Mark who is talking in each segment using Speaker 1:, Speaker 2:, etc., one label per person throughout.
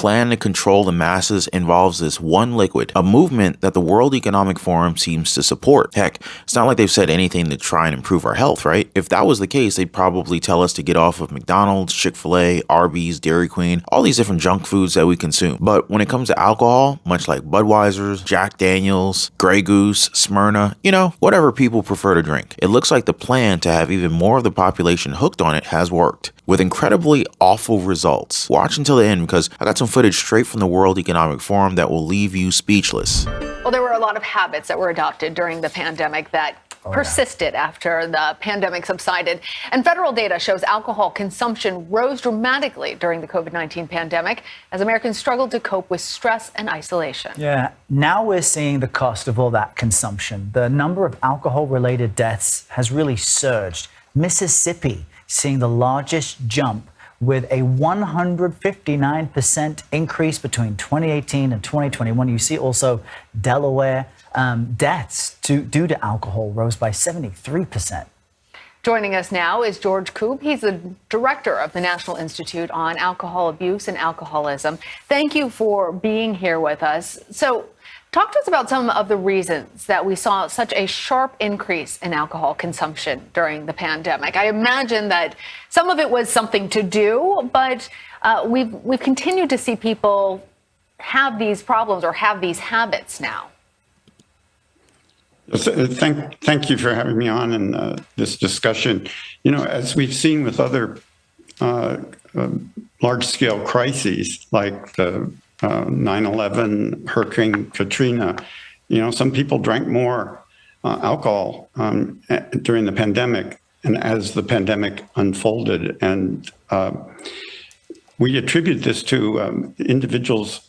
Speaker 1: plan to control the masses involves this one liquid, a movement that the World Economic Forum seems to support. Heck, it's not like they've said anything to try and improve our health, right? If that was the case, they'd probably tell us to get off of McDonald's, Chick-fil-A, Arby's, Dairy Queen, all these different junk foods that we consume. But when it comes to alcohol, much like Budweiser's, Jack Daniels, Grey Goose, Smyrna, whatever people prefer to drink, it looks like the plan to have even more of the population hooked on it has worked, with incredibly awful results. Watch until the end because I got some footage straight from the World Economic Forum that will leave you speechless.
Speaker 2: Well, there were a lot of habits that were adopted during the pandemic that persisted after the pandemic subsided. And federal data shows alcohol consumption rose dramatically during the COVID-19 pandemic as Americans struggled to cope with stress and isolation.
Speaker 3: Yeah, now we're seeing the cost of all that consumption. The number of alcohol-related deaths has really surged. Mississippi seeing the largest jump with a 159% increase between 2018 and 2021. You see also Delaware deaths due to alcohol rose by 73%.
Speaker 2: Joining us now is George Koob. He's the director of the National Institute on Alcohol Abuse and Alcoholism. Thank you for being here with us. So talk to us about some of the reasons that we saw such a sharp increase in alcohol consumption during the pandemic. I imagine that some of it was something to do, but we've continued to see people have these problems or have these habits now.
Speaker 4: Thank you for having me on in this discussion. As we've seen with other large-scale crises like the 9/11, Hurricane Katrina, some people drank more alcohol during the pandemic and as the pandemic unfolded. And we attribute this to individuals,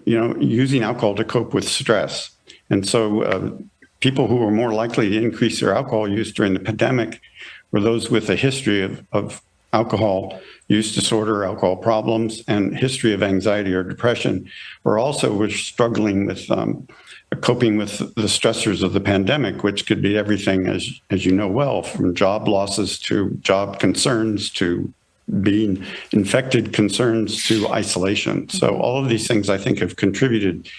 Speaker 4: using alcohol to cope with stress. And so people who were more likely to increase their alcohol use during the pandemic were those with a history of alcohol use disorder, alcohol problems, and history of anxiety or depression, or also were struggling with coping with the stressors of the pandemic, which could be everything, as you know well, from job losses to job concerns to being infected concerns to isolation. So all of these things, I think, have contributed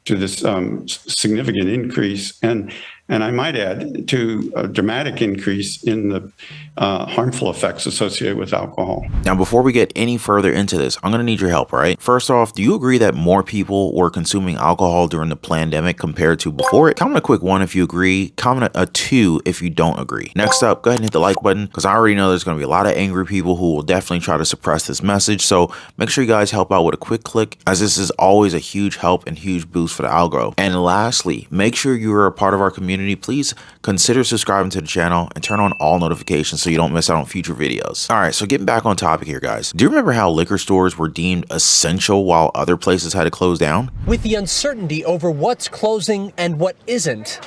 Speaker 4: to this significant increase, and I might add to a dramatic increase in the harmful effects associated with alcohol.
Speaker 1: Now, before we get any further into this, I'm going to need your help, all right? First off, do you agree that more people were consuming alcohol during the pandemic compared to before it? Comment a quick 1 if you agree, comment a 2 if you don't agree. Next up, go ahead and hit the like button because I already know there's going to be a lot of angry people who will definitely try to suppress this message. So make sure you guys help out with a quick click, as this is always a huge help and huge boost for the algo. And lastly, make sure you are a part of our community. Please consider subscribing to the channel and turn on all notifications so you don't miss out on future videos. All right, so getting back on topic here, guys. Do you remember how liquor stores were deemed essential while other places had to close down?
Speaker 5: With the uncertainty over what's closing and what isn't,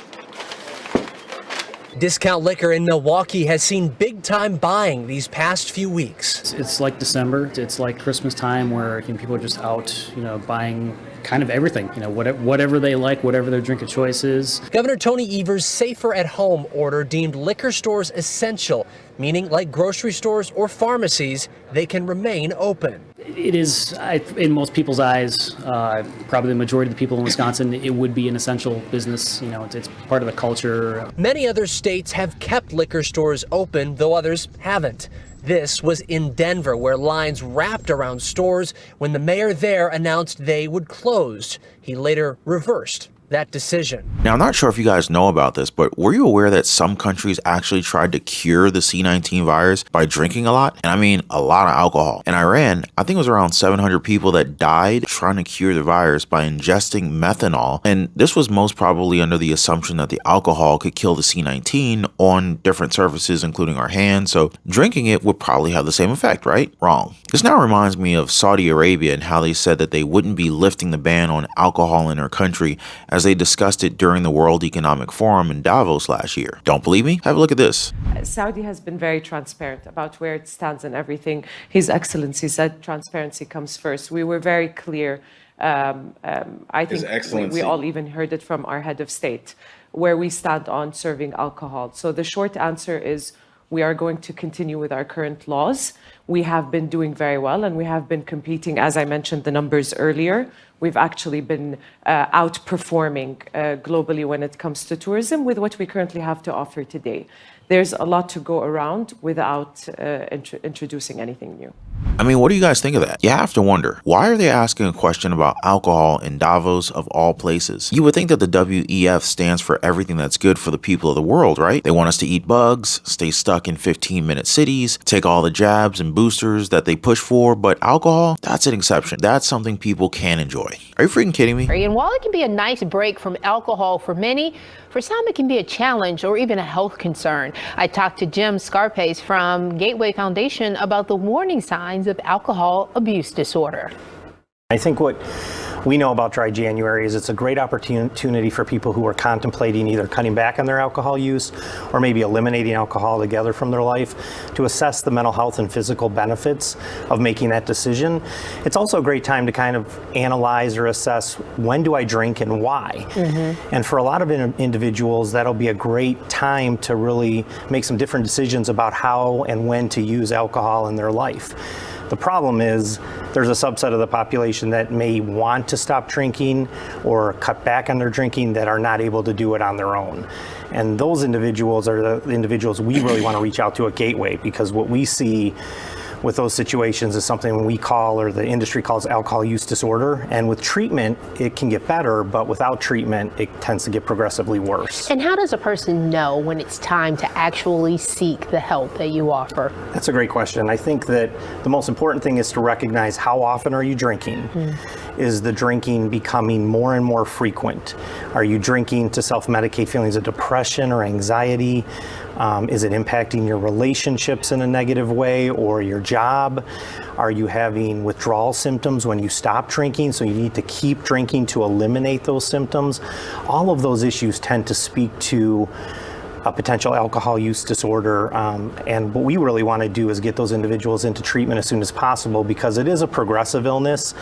Speaker 5: discount liquor in Milwaukee has seen big-time buying these past few weeks.
Speaker 6: It's like December. It's like Christmas time where people are just out, buying kind of everything, whatever they like, whatever their drink of choice is.
Speaker 5: Governor Tony Evers' Safer at Home order deemed liquor stores essential, meaning like grocery stores or pharmacies, they can remain open.
Speaker 6: It is, in most people's eyes, probably the majority of the people in Wisconsin, it would be an essential business. It's part of the culture.
Speaker 5: Many other states have kept liquor stores open, though others haven't. This was in Denver, where lines wrapped around stores when the mayor there announced they would close. He later reversed that decision.
Speaker 1: Now, I'm not sure if you guys know about this, but were you aware that some countries actually tried to cure the C-19 virus by drinking a lot? And I mean a lot of alcohol. In Iran, I think it was around 700 people that died trying to cure the virus by ingesting methanol. And this was most probably under the assumption that the alcohol could kill the C-19 on different surfaces, including our hands. So drinking it would probably have the same effect, right? Wrong. This now reminds me of Saudi Arabia and how they said that they wouldn't be lifting the ban on alcohol in their country as they discussed it during the World Economic Forum in Davos last year. Don't believe me? Have a look at this.
Speaker 7: Saudi has been very transparent about where it stands and everything. His Excellency said transparency comes first. We were very clear. I think we all even heard it from our head of state, where we stand on serving alcohol. So the short answer is We are going to continue with our current laws. We have been doing very well, and we have been competing, as I mentioned the numbers earlier. We've actually been outperforming globally when it comes to tourism with what we currently have to offer today. There's a lot to go around without introducing anything new.
Speaker 1: I mean, what do you guys think of that? You have to wonder, why are they asking a question about alcohol in Davos of all places? You would think that the WEF stands for everything that's good for the people of the world, right? They want us to eat bugs, stay stuck in 15-minute cities, take all the jabs and boosters that they push for, but alcohol, that's an exception. That's something people can enjoy. Are you freaking kidding me?
Speaker 8: And while it can be a nice break from alcohol for many, for some it can be a challenge or even a health concern. I talked to Jim Scarpace from Gateway Foundation about the warning signs of alcohol abuse disorder.
Speaker 9: I think what we know about Dry January is it's a great opportunity for people who are contemplating either cutting back on their alcohol use or maybe eliminating alcohol altogether from their life to assess the mental health and physical benefits of making that decision. It's also a great time to kind of analyze or assess, when do I drink and why? And for a lot of individuals, that'll be a great time to really make some different decisions about how and when to use alcohol in their life. The problem is there's a subset of the population that may want to stop drinking or cut back on their drinking that are not able to do it on their own. And those individuals are the individuals we really want to reach out to at Gateway, because what we see with those situations is something we call, or the industry calls, alcohol use disorder. And with treatment, it can get better, but without treatment, it tends to get progressively worse.
Speaker 8: And how does a person know when it's time to actually seek the help that you offer?
Speaker 9: That's a great question. I think that the most important thing is to recognize, how often are you drinking? Is the drinking becoming more and more frequent? Are you drinking to self-medicate feelings of depression or anxiety? Is it impacting your relationships in a negative way, or your job? Are you having withdrawal symptoms when you stop drinking, so you need to keep drinking to eliminate those symptoms? All of those issues tend to speak to a potential alcohol use disorder, and what we really want to do is get those individuals into treatment as soon as possible, because it is a progressive illness.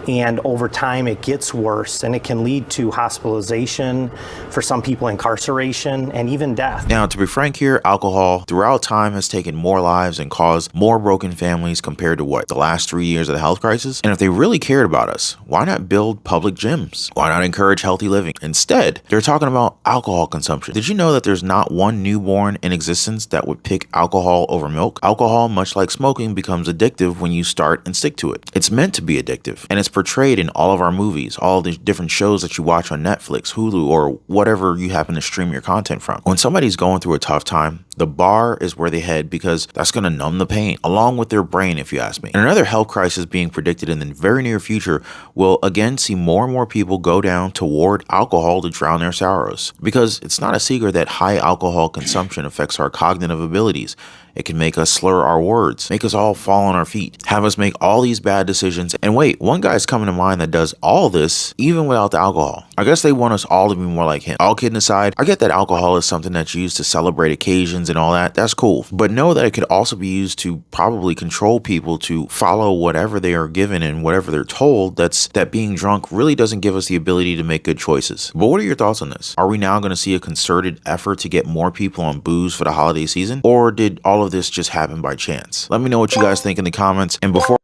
Speaker 9: And over time, it gets worse, and it can lead to hospitalization, for some people incarceration, and even death.
Speaker 1: Now, to be frank here, alcohol throughout time has taken more lives and caused more broken families compared to the last 3 years of the health crisis. And if they really cared about us, why not build public gyms? Why not encourage healthy living? Instead, they're talking about alcohol consumption. Did you know that there's not one newborn in existence that would pick alcohol over milk? Alcohol, much like smoking, becomes addictive when you start and stick to it. It's meant to be addictive, and it's portrayed in all of our movies, all the different shows that you watch on Netflix, Hulu, or whatever you happen to stream your content from. When somebody's going through a tough time, the bar is where they head, because that's going to numb the pain, along with their brain, if you ask me. And another health crisis being predicted in the very near future will again see more and more people go down toward alcohol to drown their sorrows. Because it's not a secret that high alcohol consumption affects our cognitive abilities. It can make us slur our words, make us all fall on our feet, have us make all these bad decisions. And wait, one guy's coming to mind that does all this even without the alcohol. I guess they want us all to be more like him. All kidding aside, I get that alcohol is something that's used to celebrate occasions and all that. That's cool. But know that it could also be used to probably control people to follow whatever they are given and whatever they're told. That being drunk really doesn't give us the ability to make good choices. But what are your thoughts on this? Are we now going to see a concerted effort to get more people on booze for the holiday season? Or did all of this just happen by chance? Let me know what you guys think in the comments. And before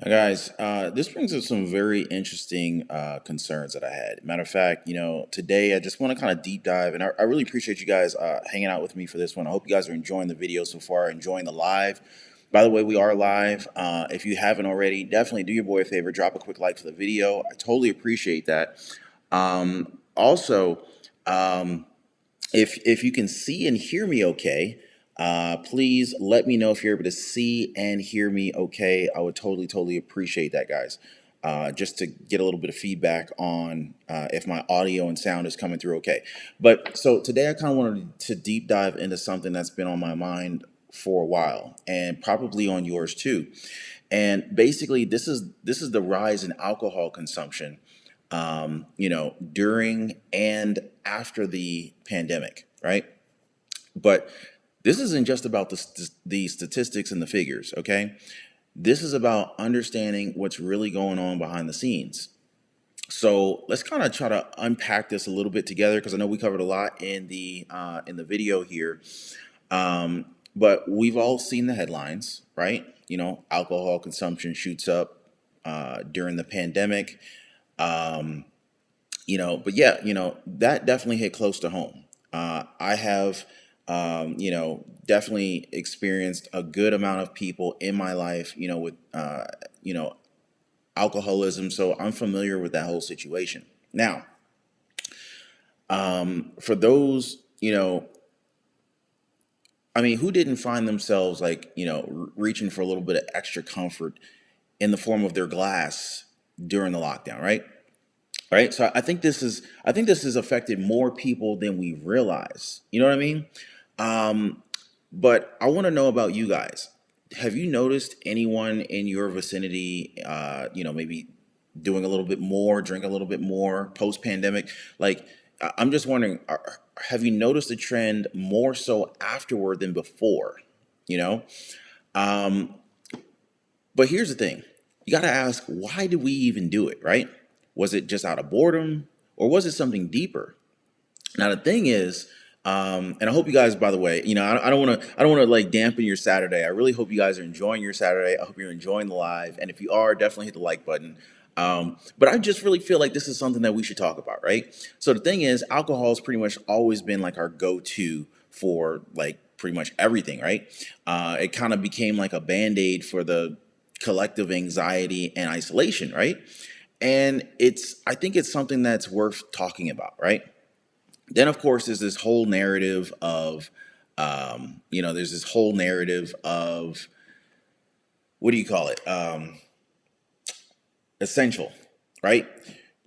Speaker 10: Now, guys, this brings up some very interesting concerns that I had. Matter of fact, today I just want to kind of deep dive, and I really appreciate you guys hanging out with me for this one. I hope you guys are enjoying the video so far, enjoying the live. By the way, we are live. If you haven't already, definitely do your boy a favor, drop a quick like for the video. I totally appreciate that. Also, if you can see and hear me okay, please let me know if you're able to see and hear me okay. I would totally appreciate that, guys. Just to get a little bit of feedback on if my audio and sound is coming through okay. But so today I kind of wanted to deep dive into something that's been on my mind for a while, and probably on yours too. And basically, this is the rise in alcohol consumption, during and after the pandemic, right? But this isn't just about the statistics and the figures, okay? This is about understanding what's really going on behind the scenes. So let's kind of try to unpack this a little bit together, because I know we covered a lot in the video here. but we've all seen the headlines, right? Alcohol consumption shoots up during the pandemic. Um, but yeah, that definitely hit close to home. I have, definitely experienced a good amount of people in my life, with, you know, alcoholism. So I'm familiar with that whole situation. Now, for those, I mean, who didn't find themselves like, reaching for a little bit of extra comfort in the form of their glass during the lockdown, right? Right. So I think this has affected more people than we realize. You know what I mean? Um, but I want to know about you guys. Have you noticed anyone in your vicinity, maybe doing a little bit more, drink a little bit more post pandemic? Like, I'm just wondering, have you noticed a trend more so afterward than before? You know? Um, but here's the thing, you got to ask, why did we even do it, right? Was it just out of boredom or was it something deeper? Now the thing is, and I hope you guys, by the way, I don't want to, like dampen your Saturday. I really hope you guys are enjoying your Saturday. I hope you're enjoying the live, and if you are, definitely hit the like button. But I just really feel like this is something that we should talk about, right? So the thing is, alcohol has pretty much always been like our go-to for like pretty much everything, right? It kind of became like a band-aid for the collective anxiety and isolation, right? And I think it's something that's worth talking about, right? Then of course there's this whole narrative of there's this whole narrative of, what do you call it, essential, right?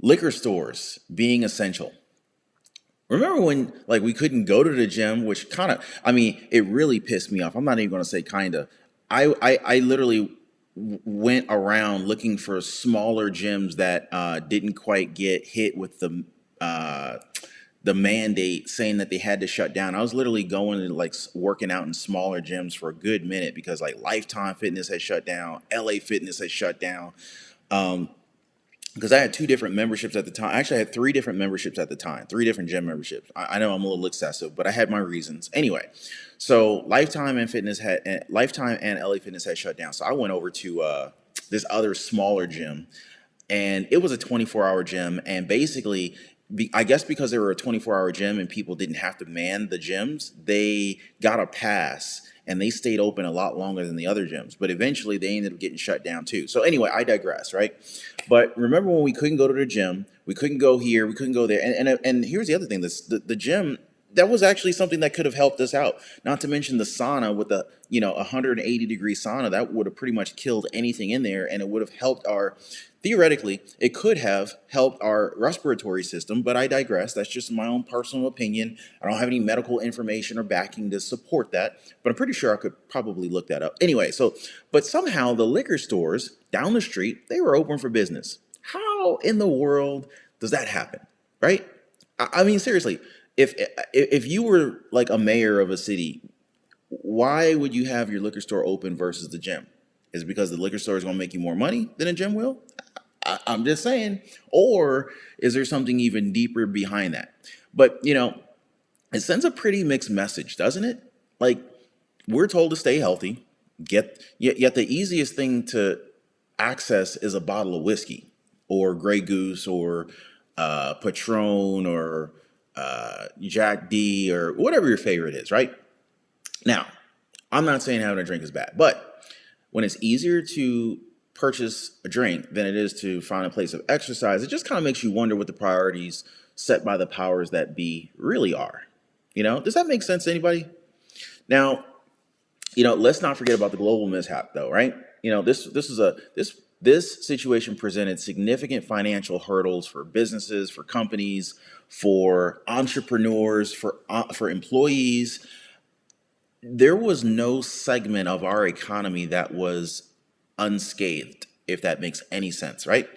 Speaker 10: Liquor stores being essential. Remember when like we couldn't go to the gym, which kind of, I mean, it really pissed me off. I'm not even going to say kind of. I literally went around looking for smaller gyms that didn't quite get hit with the mandate saying that they had to shut down. I was literally going and like working out in smaller gyms for a good minute because like Lifetime Fitness had shut down, LA Fitness had shut down. Um, because I had two different memberships at the time. Actually, I had three different memberships at the time, three different gym memberships. I know I'm a little excessive, but I had my reasons. Anyway, so Lifetime and LA Fitness had shut down. So I went over to this other smaller gym, and it was a 24-hour gym. And basically, I guess because they were a 24-hour gym and people didn't have to man the gyms, they got a pass and they stayed open a lot longer than the other gyms. But eventually they ended up getting shut down too. So anyway, I digress, right? But remember when we couldn't go to the gym, we couldn't go here, we couldn't go there. And here's the other thing, the gym, that was actually something that could have helped us out. Not to mention the sauna with the 180-degree sauna, that would have pretty much killed anything in there, and it would have helped theoretically, it could have helped our respiratory system, but I digress. That's just my own personal opinion. I don't have any medical information or backing to support that, but I'm pretty sure I could probably look that up. Anyway, but somehow the liquor stores down the street, they were open for business. How in the world does that happen, right? I mean, seriously, if you were like a mayor of a city, why would you have your liquor store open versus the gym? Is it because the liquor store is going to make you more money than a gym will? I'm just saying. Or is there something even deeper behind that? But, it sends a pretty mixed message, doesn't it? Like, we're told to stay healthy, yet the easiest thing to access is a bottle of whiskey or Grey Goose or Patron or Jack D or whatever your favorite is, right? Now, I'm not saying having a drink is bad, but when it's easier to purchase a drink than it is to find a place of exercise, it just kind of makes you wonder what the priorities set by the powers that be really are. Does that make sense to anybody? Now, let's not forget about the global mishap, though, right? This situation presented significant financial hurdles for businesses, for companies, for entrepreneurs, for employees. There was no segment of our economy that was unscathed, if that makes any sense, right?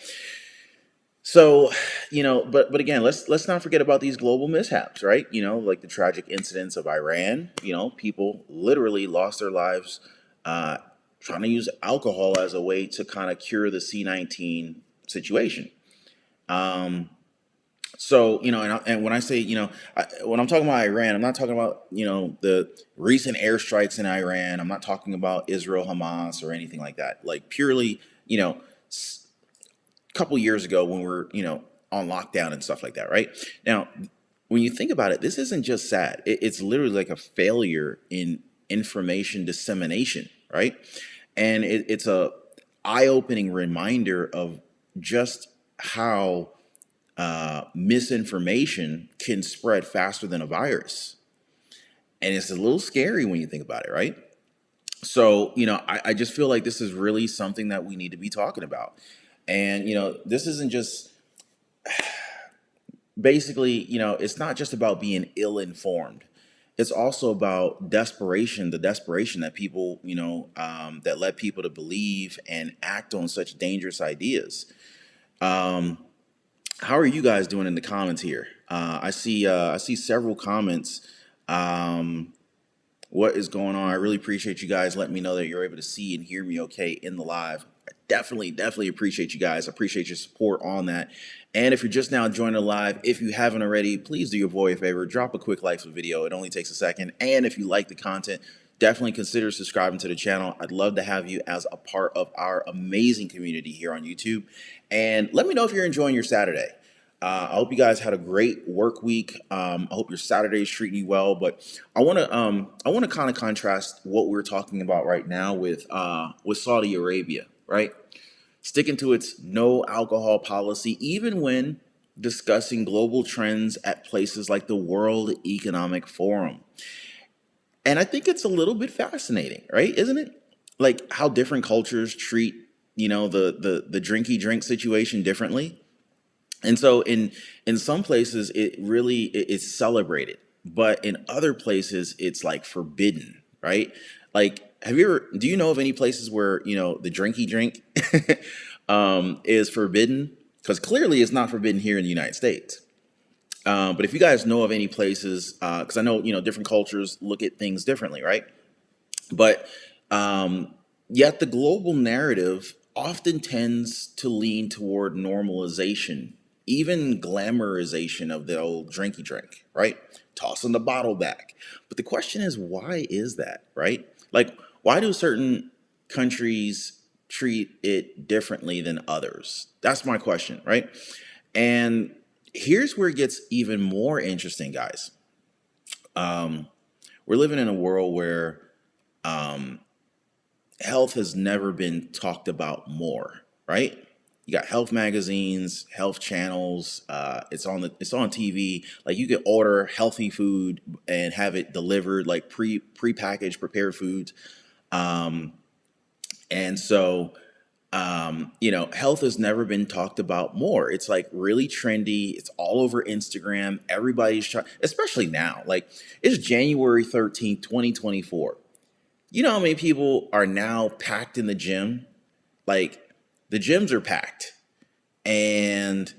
Speaker 10: So, but again, let's not forget about these global mishaps, right? Like the tragic incidents of Iran. People literally lost their lives trying to use alcohol as a way to kind of cure the C-19 situation. So, and when I say, when I'm talking about Iran, I'm not talking about, the recent airstrikes in Iran. I'm not talking about Israel, Hamas, or anything like that. Like purely, a couple years ago when we're, on lockdown and stuff like that, right? Now, when you think about it, this isn't just sad. It's literally like a failure in information dissemination, right? And it's a eye-opening reminder of just how misinformation can spread faster than a virus. And it's a little scary when you think about it, right? So, I just feel like this is really something that we need to be talking about. And, this isn't just basically, it's not just about being ill-informed. It's also about desperation, the desperation that people, that led people to believe and act on such dangerous ideas. How are you guys doing in the comments here? I see several comments. What is going on? I really appreciate you guys letting me know that you're able to see and hear me okay in the live. I definitely appreciate you guys. I appreciate your support on that. And if you're just now joining the live, if you haven't already, please do your boy a favor, drop a quick like for the video. It only takes a second. And if you like the content, definitely consider subscribing to the channel. I'd love to have you as a part of our amazing community here on YouTube. And let me know if you're enjoying your Saturday. I hope you guys had a great work week. I hope your Saturday is treating you well. But I want to kind of contrast what we're talking about right now with Saudi Arabia, right? Sticking to its no alcohol policy, even when discussing global trends at places like the World Economic Forum. And I think it's a little bit fascinating, right? Isn't it? Like how different cultures treat, the drinky drink situation differently. And so in some places it's celebrated, but in other places it's like forbidden, right? Like do you know of any places where, the drinky drink is forbidden? Because clearly it's not forbidden here in the United States. But if you guys know of any places, because I know, different cultures look at things differently, right? But yet the global narrative often tends to lean toward normalization, even glamorization of the old drinky drink, right? Tossing the bottle back. But the question is, why is that, right? Like, why do certain countries treat it differently than others? That's my question, right? And here's where it gets even more interesting, guys. We're living in a world where health has never been talked about more, right? You got health magazines, health channels. It's on TV. Like you can order healthy food and have it delivered, like pre-packaged, prepared foods. And so, health has never been talked about more. It's like really trendy. It's all over Instagram. Everybody's trying, especially now. Like it's January 13th, 2024. You know how many people are now packed in the gym? Like the gyms are packed, and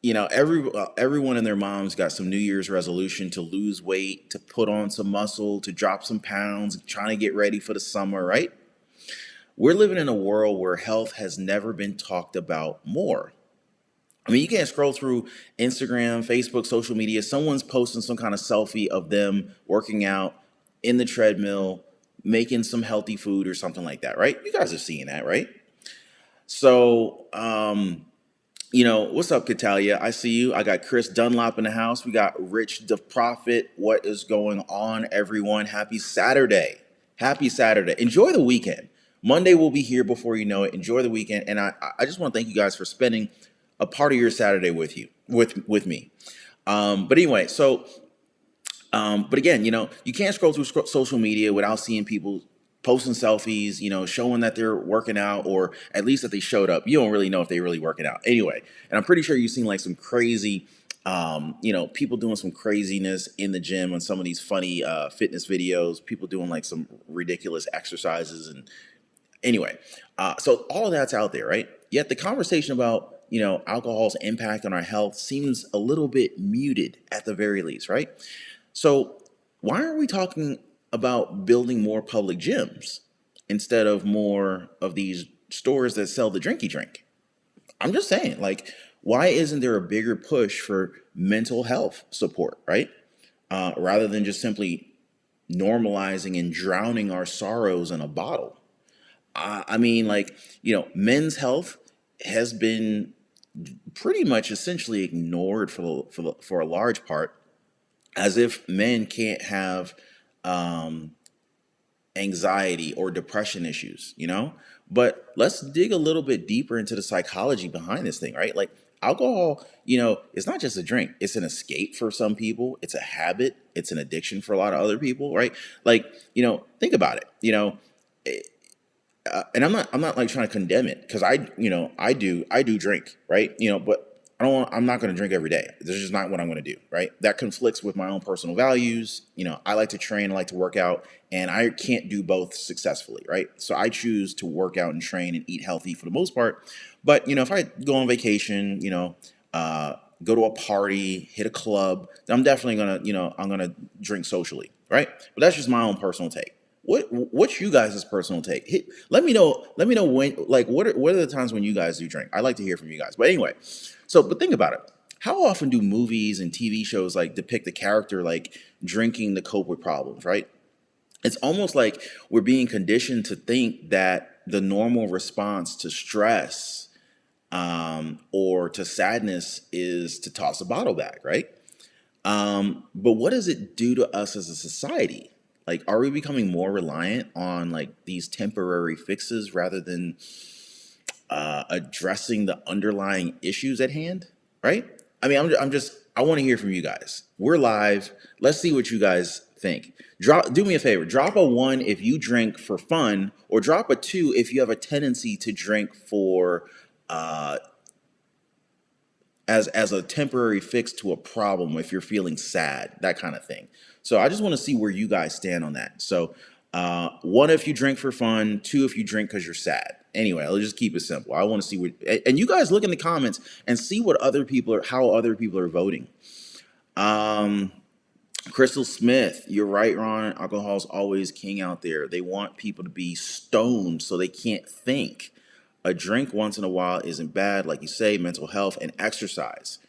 Speaker 10: everyone and their moms got some New Year's resolution to lose weight, to put on some muscle, to drop some pounds, trying to get ready for the summer, right? We're living in a world where health has never been talked about more. I mean, you can't scroll through Instagram, Facebook, social media. Someone's posting some kind of selfie of them working out in the treadmill, making some healthy food or something like that, right? You guys are seeing that, right? So, what's up, Catalia? I see you. I got Chris Dunlop in the house. We got Rich the Prophet. What is going on, everyone? Happy Saturday. Happy Saturday. Enjoy the weekend. Monday will be here before you know it. Enjoy the weekend. And I just want to thank you guys for spending a part of your Saturday with me. But anyway, so, but again, you can't scroll through social media without seeing people posting selfies, showing that they're working out, or at least that they showed up. You don't really know if they're really working out anyway. And I'm pretty sure you've seen like some crazy, people doing some craziness in the gym on some of these funny fitness videos, people doing like some ridiculous exercises. And anyway, so all of that's out there, right? Yet the conversation about, alcohol's impact on our health seems a little bit muted at the very least, right? So why aren't we talking about building more public gyms instead of more of these stores that sell the drinky drink? I'm just saying, like, why isn't there a bigger push for mental health support, right? Rather than just simply normalizing and drowning our sorrows in a bottle. I mean, like, men's health has been pretty much essentially ignored for a large part, as if men can't have um, anxiety or depression issues. But let's dig a little bit deeper into the psychology behind this thing, right? Like, alcohol, it's not just a drink, it's an escape for some people, it's a habit, it's an addiction for a lot of other people, right? Like, think about it. And I'm not like trying to condemn it, because I do drink, right? But I'm not going to drink every day. This is just not what I'm going to do, right? That conflicts with my own personal values. I like to train, I like to work out, and I can't do both successfully, right? So I choose to work out and train and eat healthy for the most part. But if I go on vacation, go to a party, hit a club, then I'm definitely gonna drink socially, right? But that's just my own personal take. What's you guys' personal take? Let me know. Let me know when. Like, what are the times when you guys do drink? I'd like to hear from you guys. But anyway, but think about it. How often do movies and TV shows like depict the character like drinking to cope with problems? Right. It's almost like we're being conditioned to think that the normal response to stress or to sadness is to toss a bottle back, right? But what does it do to us as a society? Like, are we becoming more reliant on like these temporary fixes rather than addressing the underlying issues at hand? Right? I mean, I want to hear from you guys. We're live. Let's see what you guys think. Do me a favor. Drop a 1 if you drink for fun, or drop a 2 if you have a tendency to drink for uh, as a temporary fix to a problem if you're feeling sad, that kind of thing. So I just want to see where you guys stand on that. So 1 if you drink for fun, 2 if you drink because you're sad. Anyway, let's just keep it simple. I want to see and you guys look in the comments and see what how other people are voting. Crystal Smith, you're right, Ron. Alcohol's always king out there. They want people to be stoned so they can't think. A drink once in a while isn't bad, like you say, mental health and exercise.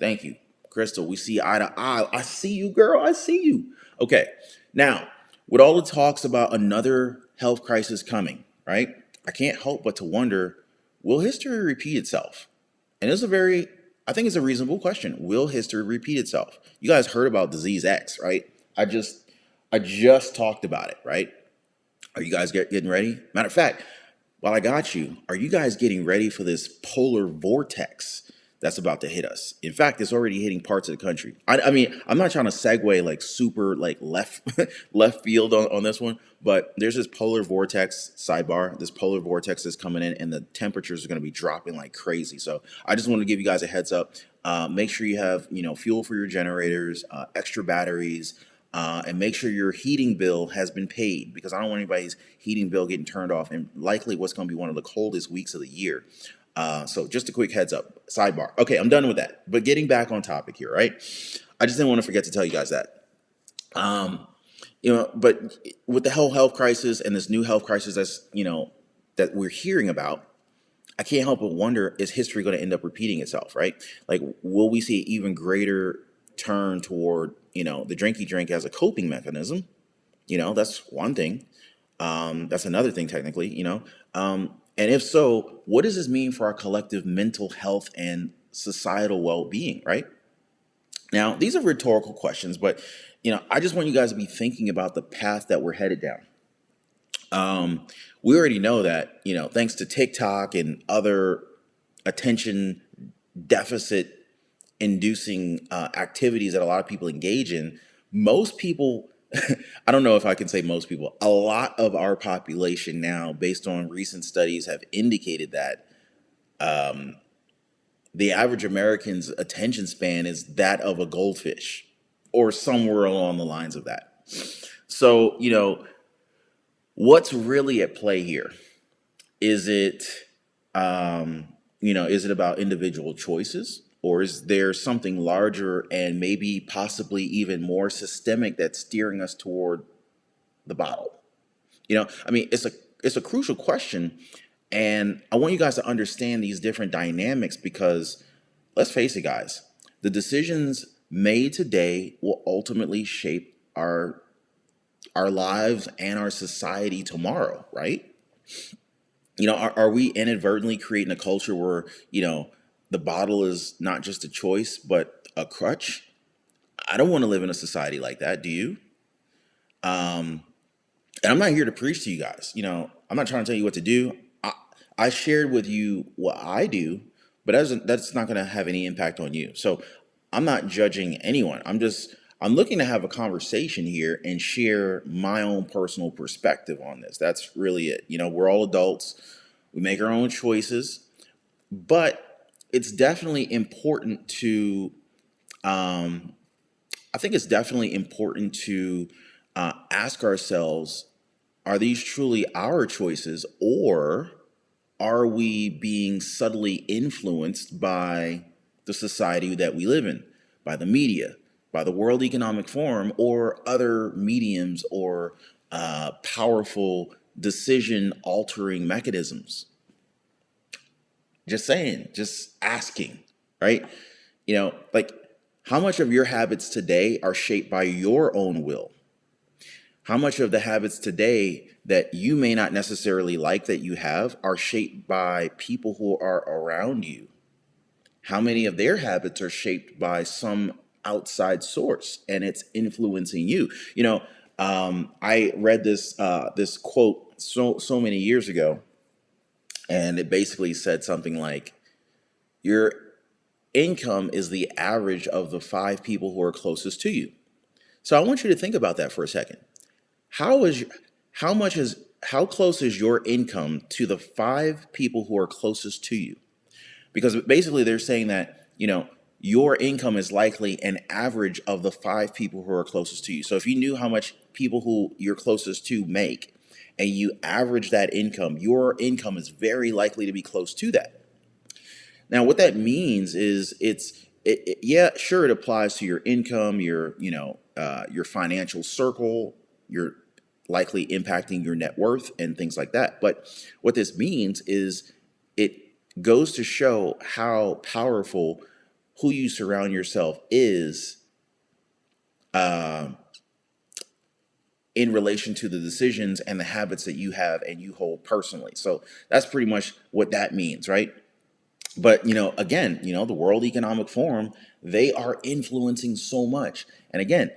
Speaker 10: Thank you, Crystal. We see eye to eye. I see you, girl. I see you. Okay. Now, with all the talks about another health crisis coming, right? I can't help but to wonder, will history repeat itself? And I think it's a reasonable question. Will history repeat itself? You guys heard about disease X, right? I just talked about it, right? Are you guys getting ready? Matter of fact, while I got you, are you guys getting ready for this polar vortex that's about to hit us? In fact, it's already hitting parts of the country. I mean, I'm not trying to segue like super like left field on this one, but there's this polar vortex sidebar. This polar vortex is coming in, and the temperatures are going to be dropping like crazy. So I just want to give you guys a heads up. Make sure you have fuel for your generators, extra batteries. And make sure your heating bill has been paid, because I don't want anybody's heating bill getting turned off, and likely what's going to be one of the coldest weeks of the year. So just a quick heads up, sidebar. Okay, I'm done with that. But getting back on topic here, right? I just didn't want to forget to tell you guys that. But with the whole health crisis and this new health crisis that we're hearing about, I can't help but wonder, is history going to end up repeating itself, right? Like, will we see an even greater turn toward the drinky drink as a coping mechanism? That's one thing. That's another thing, technically. And if so, what does this mean for our collective mental health and societal well-being, right? Now, these are rhetorical questions, but I just want you guys to be thinking about the path that we're headed down. We already know that thanks to TikTok and other attention deficit inducing activities that a lot of people engage in, most people, I don't know if I can say most people, a lot of our population now, based on recent studies, have indicated that the average American's attention span is that of a goldfish, or somewhere along the lines of that. So, what's really at play here? Is it, is it about individual choices? Or is there something larger and maybe possibly even more systemic that's steering us toward the bottle? I mean, it's a crucial question, And I want you guys to understand these different dynamics because let's face it, guys, the decisions made today will ultimately shape our lives and our society tomorrow, right? Are we inadvertently creating a culture where, the bottle is not just a choice, but a crutch? I don't want to live in a society like that. Do you? And I'm not here to preach to you guys. I'm not trying to tell you what to do. I shared with you what I do, but that's not going to have any impact on you. So I'm not judging anyone. I'm looking to have a conversation here and share my own personal perspective on this. That's really it. We're all adults. We make our own choices, but it's definitely important to, I think it's definitely important to ask ourselves, are these truly our choices, or are we being subtly influenced by the society that we live in, by the media, by the World Economic Forum, or other mediums or powerful decision altering mechanisms? Just saying, just asking, right? Like, how much of your habits today are shaped by your own will? How much of the habits today that you may not necessarily like that you have are shaped by people who are around you? How many of their habits are shaped by some outside source and it's influencing you? I read this quote so many years ago, and it basically said something like, your income is the average of the 5 people who are closest to you. So I want you to think about that for a second. How close is your income to the 5 people who are closest to you? Because basically they're saying that, your income is likely an average of the 5 people who are closest to you. So if you knew how much people who you're closest to make and you average that income, your income is very likely to be close to that. Now, what that means is yeah, sure, it applies to your income, your financial circle, your likely impacting your net worth and things like that. But what this means is it goes to show how powerful who you surround yourself is in relation to the decisions and the habits that you have and you hold personally. So that's pretty much what that means, right? But, again, the World Economic Forum, they are influencing so much. And again,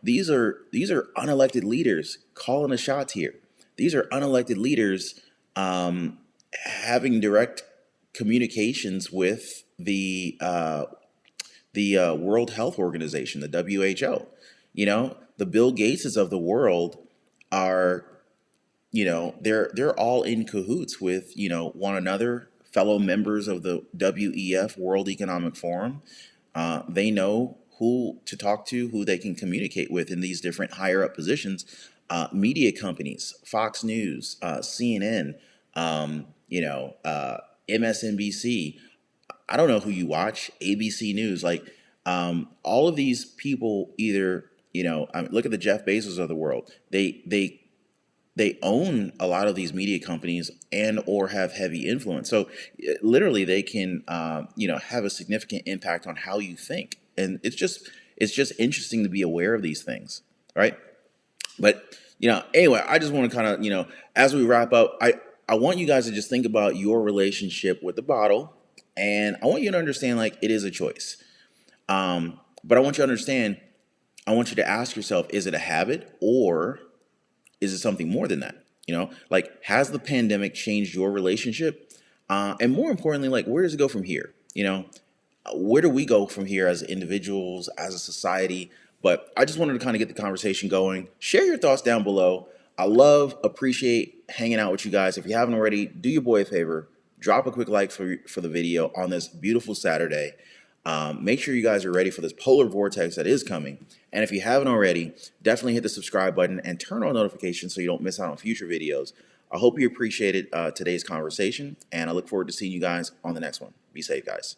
Speaker 10: these are unelected leaders calling the shots here. These are unelected leaders having direct communications with the World Health Organization, the WHO. The Bill Gateses of the world are, they're all in cahoots with, one another, fellow members of the WEF, World Economic Forum. They know who to talk to, who they can communicate with in these different higher up positions. Media companies, Fox News, CNN, MSNBC. I don't know who you watch, ABC News. Like, all of these people either, look at the Jeff Bezos of the world. They own a lot of these media companies and or have heavy influence. So literally they can, have a significant impact on how you think. And it's just interesting to be aware of these things, right? But, anyway, I just want to kind of, as we wrap up, I want you guys to just think about your relationship with the bottle. And I want you to understand, like, it is a choice. But I want you to understand, I want you to ask yourself, is it a habit or is it something more than that? Like, has the pandemic changed your relationship? And more importantly, like, where does it go from here? Where do we go from here as individuals, as a society? But I just wanted to kind of get the conversation going. Share your thoughts down below. I appreciate hanging out with you guys. If you haven't already, do your boy a favor. Drop a quick like for the video on this beautiful Saturday. Make sure you guys are ready for this polar vortex that is coming. And if you haven't already, definitely hit the subscribe button and turn on notifications so you don't miss out on future videos. I hope you appreciated today's conversation, and I look forward to seeing you guys on the next one. Be safe, guys.